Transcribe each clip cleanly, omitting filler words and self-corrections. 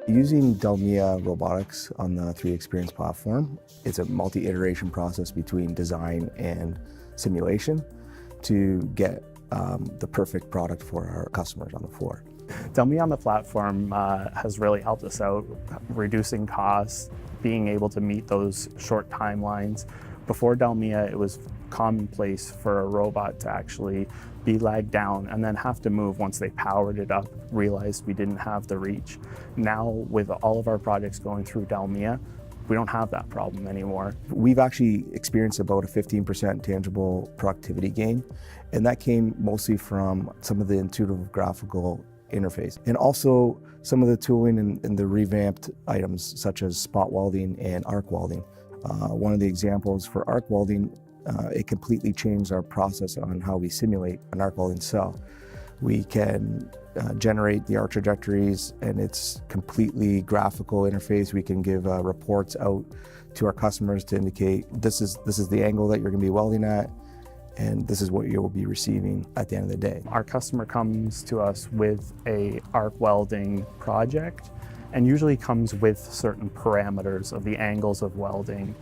Using DELMIA Robotics on the 3D Experience platform, it's a multi-iteration process between design and simulation to get the perfect product for our customers on the floor. DELMIA on the platform has really helped us out, reducing costs, being able to meet those short timelines. Before DELMIA, it was commonplace for a robot to actually be lagged down and then have to move once they powered it up, realized we didn't have the reach. Now, with all of our projects going through DELMIA, we don't have that problem anymore. We've actually experienced about a 15% tangible productivity gain, and that came mostly from some of the intuitive graphical interface, and also some of the tooling and the revamped items such as spot welding and arc welding. One of the examples for arc welding, it completely changed our process on how we simulate an arc welding cell. We can generate the arc trajectories, and it's completely graphical interface. We can give reports out to our customers to indicate this is the angle that you're going to be welding at, and this is what you'll be receiving at the end of the day. Our customer comes to us with a arc welding project and usually comes with certain parameters of the angles of welding.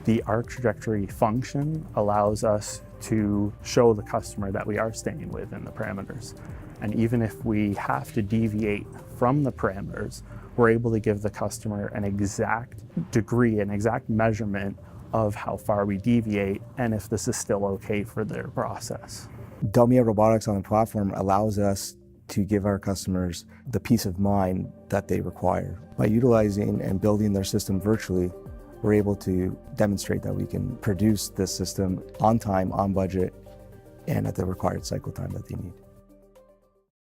The arc trajectory function allows us to show the customer that we are staying within the parameters. And even if we have to deviate from the parameters, we're able to give the customer an exact degree, an exact measurement of how far we deviate and if this is still okay for their process. DELMIA Robotics on the platform allows us to give our customers the peace of mind that they require. By utilizing and building their system virtually, we're able to demonstrate that we can produce this system on time, on budget, and at the required cycle time that they need.